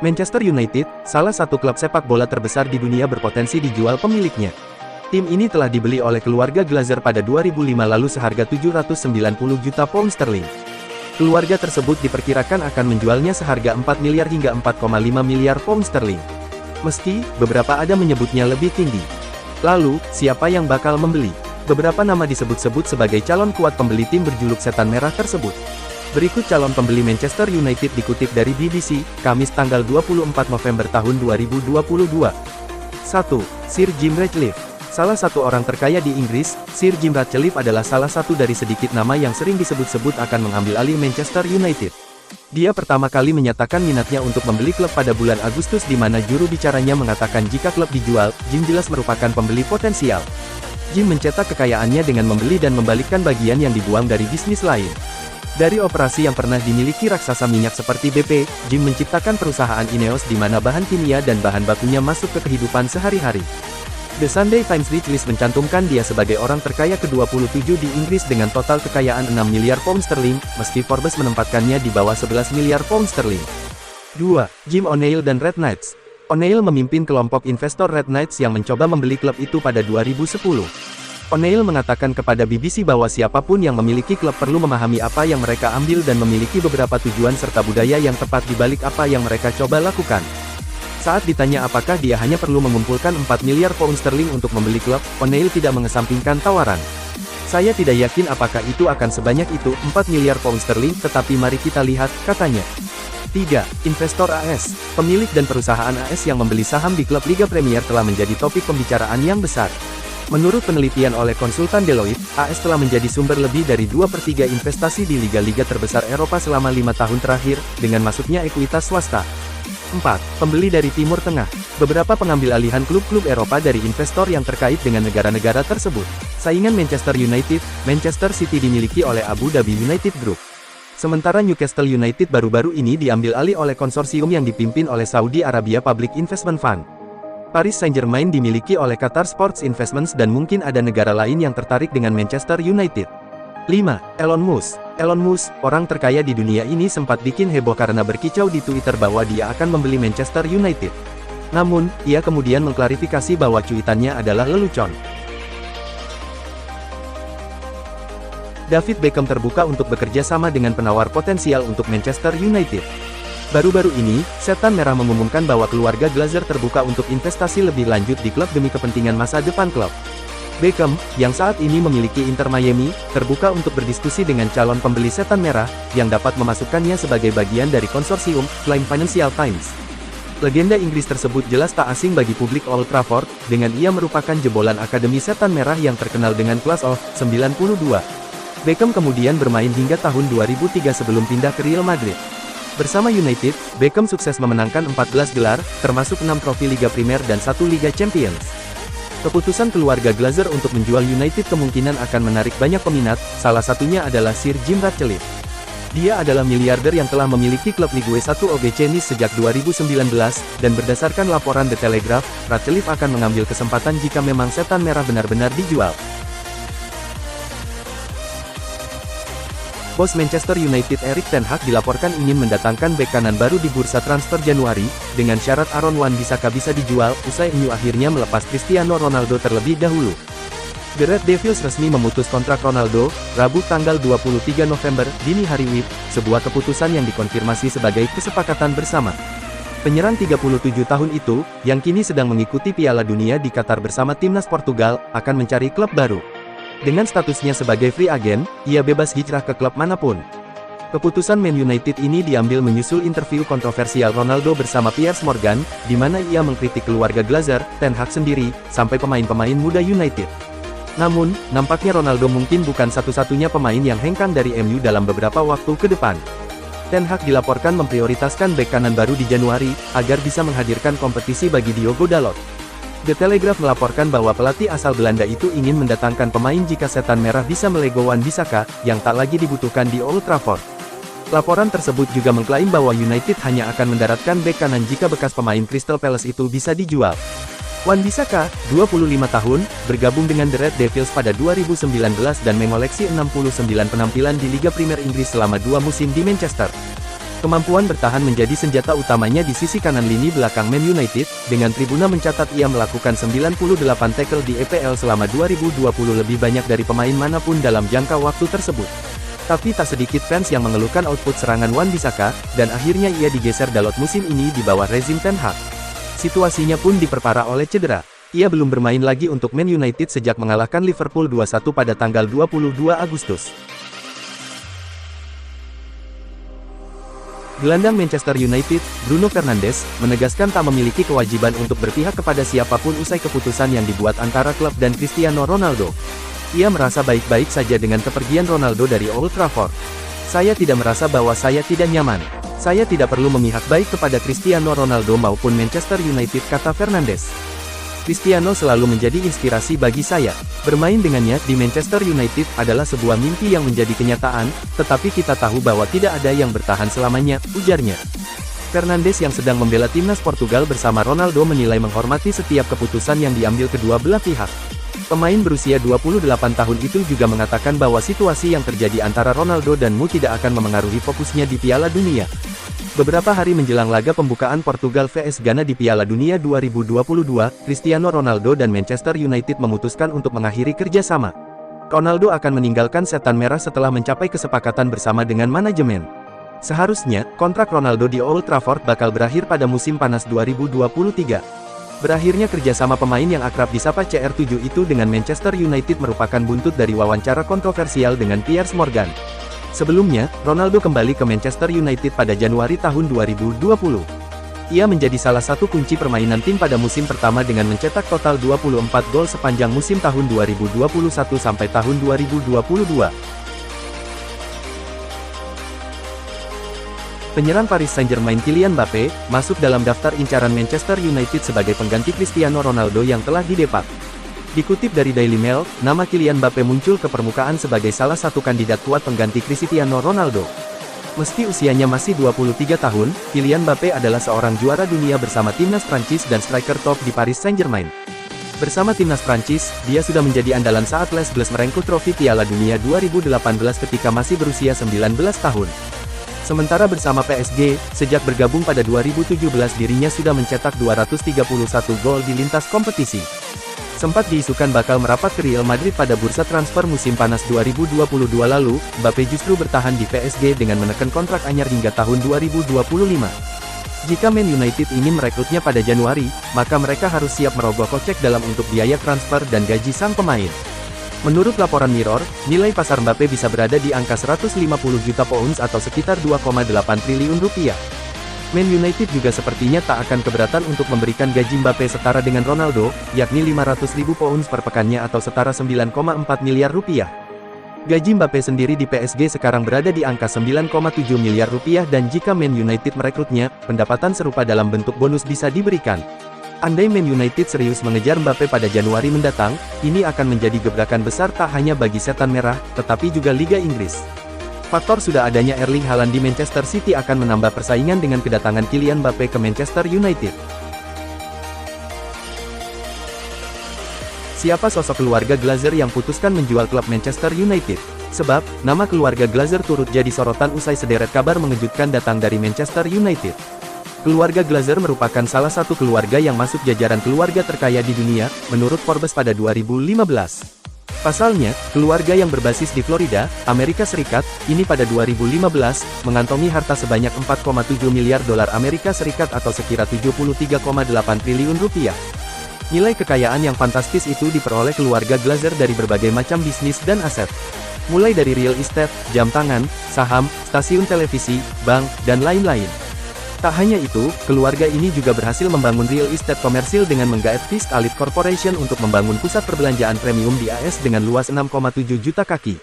Manchester United, salah satu klub sepak bola terbesar di dunia berpotensi dijual pemiliknya. Tim ini telah dibeli oleh keluarga Glazer pada 2005 lalu seharga 790 juta pound sterling. Keluarga tersebut diperkirakan akan menjualnya seharga 4 miliar hingga 4,5 miliar pound sterling. Meski, beberapa ada menyebutnya lebih tinggi. Lalu, siapa yang bakal membeli? Beberapa nama disebut-sebut sebagai calon kuat pembeli tim berjuluk Setan Merah tersebut. Berikut calon pembeli Manchester United dikutip dari BBC, Kamis tanggal 24 November tahun 2022. 1. Sir Jim Ratcliffe. Salah satu orang terkaya di Inggris, Sir Jim Ratcliffe adalah salah satu dari sedikit nama yang sering disebut-sebut akan mengambil alih Manchester United. Dia pertama kali menyatakan minatnya untuk membeli klub pada bulan Agustus di mana juru bicaranya mengatakan jika klub dijual, Jim jelas merupakan pembeli potensial. Jim mencetak kekayaannya dengan membeli dan membalikkan bagian yang dibuang dari bisnis lain. Dari operasi yang pernah dimiliki raksasa minyak seperti BP, Jim menciptakan perusahaan Ineos di mana bahan kimia dan bahan bakunya masuk ke kehidupan sehari-hari. The Sunday Times Ratcliffe mencantumkan dia sebagai orang terkaya ke-27 di Inggris dengan total kekayaan 6 miliar pound sterling, meski Forbes menempatkannya di bawah 11 miliar pound sterling. 2. Jim O'Neill dan Red Knights. O'Neill memimpin kelompok investor Red Knights yang mencoba membeli klub itu pada 2010. O'Neill mengatakan kepada BBC bahwa siapapun yang memiliki klub perlu memahami apa yang mereka ambil dan memiliki beberapa tujuan serta budaya yang tepat di balik apa yang mereka coba lakukan. Saat ditanya apakah dia hanya perlu mengumpulkan 4 miliar pound sterling untuk membeli klub, O'Neill tidak mengesampingkan tawaran. Saya tidak yakin apakah itu akan sebanyak itu, 4 miliar pound sterling, tetapi mari kita lihat, katanya. 3. Investor AS. Pemilik dan perusahaan AS yang membeli saham di klub Liga Premier telah menjadi topik pembicaraan yang besar. Menurut penelitian oleh konsultan Deloitte, AS telah menjadi sumber lebih dari 2/3 investasi di liga-liga terbesar Eropa selama 5 tahun terakhir, dengan masuknya ekuitas swasta. 4. Pembeli dari Timur Tengah. Beberapa pengambil alihan klub-klub Eropa dari investor yang terkait dengan negara-negara tersebut. Saingan Manchester United, Manchester City dimiliki oleh Abu Dhabi United Group. Sementara Newcastle United baru-baru ini diambil alih oleh konsorsium yang dipimpin oleh Saudi Arabia Public Investment Fund. Paris Saint-Germain dimiliki oleh Qatar Sports Investments dan mungkin ada negara lain yang tertarik dengan Manchester United. 5. Elon Musk. Elon Musk, orang terkaya di dunia ini sempat bikin heboh karena berkicau di Twitter bahwa dia akan membeli Manchester United. Namun, ia kemudian mengklarifikasi bahwa cuitannya adalah lelucon. David Beckham terbuka untuk bekerja sama dengan penawar potensial untuk Manchester United. Baru-baru ini, Setan Merah mengumumkan bahwa keluarga Glazer terbuka untuk investasi lebih lanjut di klub demi kepentingan masa depan klub. Beckham, yang saat ini memiliki Inter Miami, terbuka untuk berdiskusi dengan calon pembeli Setan Merah, yang dapat memasukkannya sebagai bagian dari konsorsium, klaim Financial Times. Legenda Inggris tersebut jelas tak asing bagi publik Old Trafford, dengan ia merupakan jebolan Akademi Setan Merah yang terkenal dengan Class of 92. Beckham kemudian bermain hingga tahun 2003 sebelum pindah ke Real Madrid. Bersama United, Beckham sukses memenangkan 14 gelar, termasuk 6 trofi Liga Primer dan 1 Liga Champions. Keputusan keluarga Glazer untuk menjual United kemungkinan akan menarik banyak peminat, salah satunya adalah Sir Jim Ratcliffe. Dia adalah miliarder yang telah memiliki klub Ligue 1 OGC Nice sejak 2019, dan berdasarkan laporan The Telegraph, Ratcliffe akan mengambil kesempatan jika memang Setan Merah benar-benar dijual. Bos Manchester United Erik ten Hag dilaporkan ingin mendatangkan bek kanan baru di bursa transfer Januari, dengan syarat Aaron Wan-Bissaka bisa dijual, usai MU akhirnya melepas Cristiano Ronaldo terlebih dahulu. The Red Devils resmi memutus kontrak Ronaldo, Rabu tanggal 23 November, dini hari WIB, sebuah keputusan yang dikonfirmasi sebagai kesepakatan bersama. Penyerang 37 tahun itu, yang kini sedang mengikuti Piala Dunia di Qatar bersama timnas Portugal, akan mencari klub baru. Dengan statusnya sebagai free agent, ia bebas hijrah ke klub manapun. Keputusan Man United ini diambil menyusul interview kontroversial Ronaldo bersama Piers Morgan, di mana ia mengkritik keluarga Glazer, Ten Hag sendiri, sampai pemain-pemain muda United. Namun, nampaknya Ronaldo mungkin bukan satu-satunya pemain yang hengkang dari MU dalam beberapa waktu ke depan. Ten Hag dilaporkan memprioritaskan bek kanan baru di Januari, agar bisa menghadirkan kompetisi bagi Diogo Dalot. The Telegraph melaporkan bahwa pelatih asal Belanda itu ingin mendatangkan pemain jika Setan Merah bisa melego Wan-Bissaka, yang tak lagi dibutuhkan di Old Trafford. Laporan tersebut juga mengklaim bahwa United hanya akan mendaratkan bek kanan jika bekas pemain Crystal Palace itu bisa dijual. Wan-Bissaka, 25 tahun, bergabung dengan The Red Devils pada 2019 dan mengoleksi 69 penampilan di Liga Primer Inggris selama 2 musim di Manchester. Kemampuan bertahan menjadi senjata utamanya di sisi kanan lini belakang Man United, dengan Tribuna mencatat ia melakukan 98 tackle di EPL selama 2020, lebih banyak dari pemain manapun dalam jangka waktu tersebut. Tapi tak sedikit fans yang mengeluhkan output serangan Wan-Bissaka, dan akhirnya ia digeser Dalot musim ini di bawah rezim Ten Hag. Situasinya pun diperparah oleh cedera. Ia belum bermain lagi untuk Man United sejak mengalahkan Liverpool 2-1 pada tanggal 22 Agustus. Gelandang Manchester United, Bruno Fernandes, menegaskan tak memiliki kewajiban untuk berpihak kepada siapapun usai keputusan yang dibuat antara klub dan Cristiano Ronaldo. Ia merasa baik-baik saja dengan kepergian Ronaldo dari Old Trafford. Saya tidak merasa bahwa saya tidak nyaman. Saya tidak perlu memihak baik kepada Cristiano Ronaldo maupun Manchester United, kata Fernandes. Cristiano selalu menjadi inspirasi bagi saya. Bermain dengannya di Manchester United adalah sebuah mimpi yang menjadi kenyataan, tetapi kita tahu bahwa tidak ada yang bertahan selamanya, ujarnya. Fernandes yang sedang membela timnas Portugal bersama Ronaldo menilai menghormati setiap keputusan yang diambil kedua belah pihak. Pemain berusia 28 tahun itu juga mengatakan bahwa situasi yang terjadi antara Ronaldo dan Mu tidak akan memengaruhi fokusnya di Piala Dunia. Beberapa hari menjelang laga pembukaan Portugal vs Ghana di Piala Dunia 2022, Cristiano Ronaldo dan Manchester United memutuskan untuk mengakhiri kerjasama. Ronaldo akan meninggalkan setan merah setelah mencapai kesepakatan bersama dengan manajemen. Seharusnya, kontrak Ronaldo di Old Trafford bakal berakhir pada musim panas 2023. Berakhirnya kerjasama pemain yang akrab disapa CR7 itu dengan Manchester United merupakan buntut dari wawancara kontroversial dengan Piers Morgan. Sebelumnya, Ronaldo kembali ke Manchester United pada Januari tahun 2020. Ia menjadi salah satu kunci permainan tim pada musim pertama dengan mencetak total 24 gol sepanjang musim tahun 2021 sampai tahun 2022. Penyerang Paris Saint-Germain Kylian Mbappé, masuk dalam daftar incaran Manchester United sebagai pengganti Cristiano Ronaldo yang telah didepak. Dikutip dari Daily Mail, nama Kylian Mbappé muncul ke permukaan sebagai salah satu kandidat kuat pengganti Cristiano Ronaldo. Meski usianya masih 23 tahun, Kylian Mbappé adalah seorang juara dunia bersama timnas Prancis dan striker top di Paris Saint-Germain. Bersama timnas Prancis, dia sudah menjadi andalan saat Les Bleus merengkuh trofi Piala Dunia 2018 ketika masih berusia 19 tahun. Sementara bersama PSG, sejak bergabung pada 2017 dirinya sudah mencetak 231 gol di lintas kompetisi. Sempat diisukan bakal merapat ke Real Madrid pada bursa transfer musim panas 2022 lalu, Mbappé justru bertahan di PSG dengan menekan kontrak anyar hingga tahun 2025. Jika Man United ingin merekrutnya pada Januari, maka mereka harus siap merogoh kocek dalam untuk biaya transfer dan gaji sang pemain. Menurut laporan Mirror, nilai pasar Mbappé bisa berada di angka 150 juta pounds atau sekitar 2,8 triliun rupiah. Man United juga sepertinya tak akan keberatan untuk memberikan gaji Mbappé setara dengan Ronaldo, yakni 500.000 pounds per pekannya atau setara 9,4 miliar rupiah. Gaji Mbappé sendiri di PSG sekarang berada di angka 9,7 miliar rupiah dan jika Man United merekrutnya, pendapatan serupa dalam bentuk bonus bisa diberikan. Andai Man United serius mengejar Mbappé pada Januari mendatang, ini akan menjadi gebrakan besar tak hanya bagi setan merah, tetapi juga Liga Inggris. Faktor sudah adanya Erling Haaland di Manchester City akan menambah persaingan dengan kedatangan Kylian Mbappé ke Manchester United. Siapa sosok keluarga Glazer yang putuskan menjual klub Manchester United? Sebab, nama keluarga Glazer turut jadi sorotan usai sederet kabar mengejutkan datang dari Manchester United. Keluarga Glazer merupakan salah satu keluarga yang masuk jajaran keluarga terkaya di dunia, menurut Forbes pada 2015. Pasalnya, keluarga yang berbasis di Florida, Amerika Serikat, ini pada 2015, mengantongi harta sebanyak 4,7 miliar dolar Amerika Serikat atau sekira 73,8 triliun rupiah. Nilai kekayaan yang fantastis itu diperoleh keluarga Glazer dari berbagai macam bisnis dan aset. Mulai dari real estate, jam tangan, saham, stasiun televisi, bank, dan lain-lain. Tak hanya itu, keluarga ini juga berhasil membangun real estate komersil dengan menggaet Fisk Allied Corporation untuk membangun pusat perbelanjaan premium di AS dengan luas 6,7 juta kaki.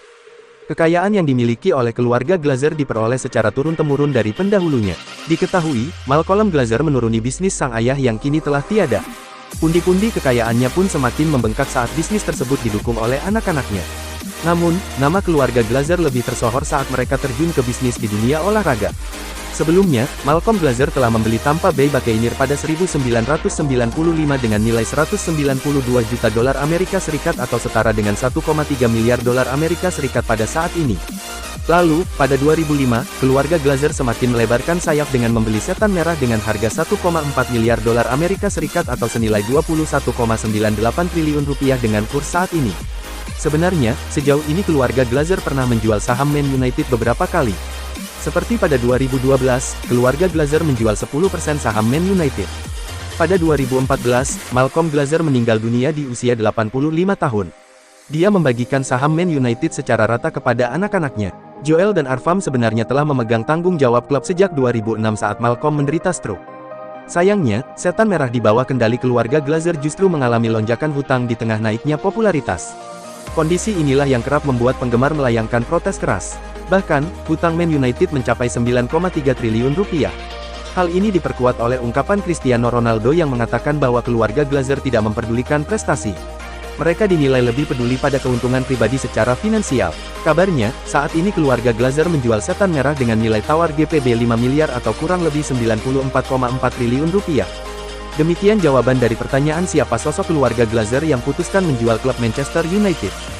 Kekayaan yang dimiliki oleh keluarga Glazer diperoleh secara turun-temurun dari pendahulunya. Diketahui, Malcolm Glazer menuruni bisnis sang ayah yang kini telah tiada. Pundi-pundi kekayaannya pun semakin membengkak saat bisnis tersebut didukung oleh anak-anaknya. Namun, nama keluarga Glazer lebih tersohor saat mereka terjun ke bisnis di dunia olahraga. Sebelumnya, Malcolm Glazer telah membeli Tampa Bay Buccaneers pada 1995 dengan nilai 192 juta dolar Amerika Serikat atau setara dengan 1,3 miliar dolar Amerika Serikat pada saat ini. Lalu, pada 2005, keluarga Glazer semakin melebarkan sayap dengan membeli setan merah dengan harga 1,4 miliar dolar Amerika Serikat atau senilai 21,98 triliun rupiah dengan kurs saat ini. Sebenarnya, sejauh ini keluarga Glazer pernah menjual saham Man United beberapa kali. Seperti pada 2012, keluarga Glazer menjual 10% saham Man United. Pada 2014, Malcolm Glazer meninggal dunia di usia 85 tahun. Dia membagikan saham Man United secara rata kepada anak-anaknya. Joel dan Arfam sebenarnya telah memegang tanggung jawab klub sejak 2006 saat Malcolm menderita stroke. Sayangnya, setan merah di bawah kendali keluarga Glazer justru mengalami lonjakan hutang di tengah naiknya popularitas. Kondisi inilah yang kerap membuat penggemar melayangkan protes keras. Bahkan, hutang Man United mencapai 9,3 triliun rupiah. Hal ini diperkuat oleh ungkapan Cristiano Ronaldo yang mengatakan bahwa keluarga Glazer tidak memperdulikan prestasi. Mereka dinilai lebih peduli pada keuntungan pribadi secara finansial. Kabarnya, saat ini keluarga Glazer menjual setan merah dengan nilai tawar GBP 5 miliar atau kurang lebih 94,4 triliun rupiah. Demikian jawaban dari pertanyaan siapa sosok keluarga Glazer yang putuskan menjual klub Manchester United.